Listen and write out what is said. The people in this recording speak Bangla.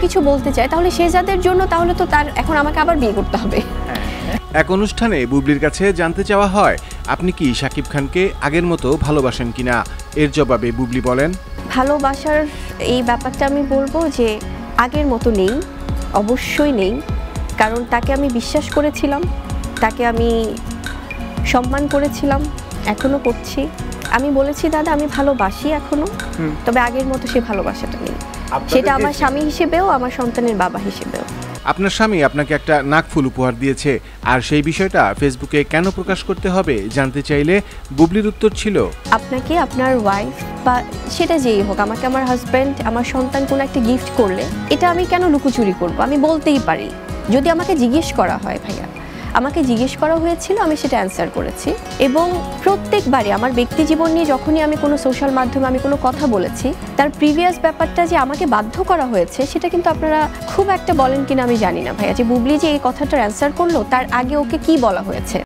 কিছু বলতে চায় তাহলে শেহজাদের জন্য তাহলে তো তার এখন আমাকে আবার বিয়ে করতে হবে। এক অনুষ্ঠানে বুবলির কাছে জানতে চাওয়া হয় আপনি কি শাকিব খানকে আগের মতো ভালোবাসেন কিনা। এর জবাবে বুবলি বলেন, ভালোবাসার এই ব্যাপারটা আমি বলবো যে আগের মতো নেই, অবশ্যই নেই। কারণ তাকে আমি বিশ্বাস করেছিলাম, তাকে আমি সম্মান করেছিলাম, এখনো করছি। আমি বলেছি দাদা আমি ভালোবাসি এখনো, তবে আগের মতো সে ভালোবাসাটা নেই। সেটা আমার স্বামী হিসেবেও আমার সন্তানের বাবা হিসেবেও। আপনার স্বামী আপনাকে একটা নাকফুল উপহার দিয়েছে, আর সেই বিষয়টা ফেসবুকে কেন প্রকাশ করতে হবে জানতে চাইলে বুবলির উত্তর ছিল, আপনাকে আপনার ওয়াইফ বা সেটা যেই হোক, আমাকে আমার হাজব্যান্ড আমার সন্তান কোনো একটা গিফট করলে এটা আমি কেন লুকোচুরি করব? আমি বলতেই পারি। যদি আমাকে জিজ্ঞেস করা হয়, ভাইয়া আমাকে জিজ্ঞেস করা হয়েছিল, আমি সেটা অ্যান্সার করেছি। এবং প্রত্যেকবারই আমার ব্যক্তি জীবন নিয়ে যখনই আমি কোনো সোশ্যাল মাধ্যমে আমি কোনো কথা বলেছি, তার প্রিভিয়াস ব্যাপারটা যে আমাকে বাধ্য করা হয়েছে সেটা কিন্তু আপনারা খুব একটা বলেন কিনা আমি জানি না ভাইয়া, যে বুবলি যে এই কথাটার অ্যান্সার করলো তার আগে ওকে কি বলা হয়েছে।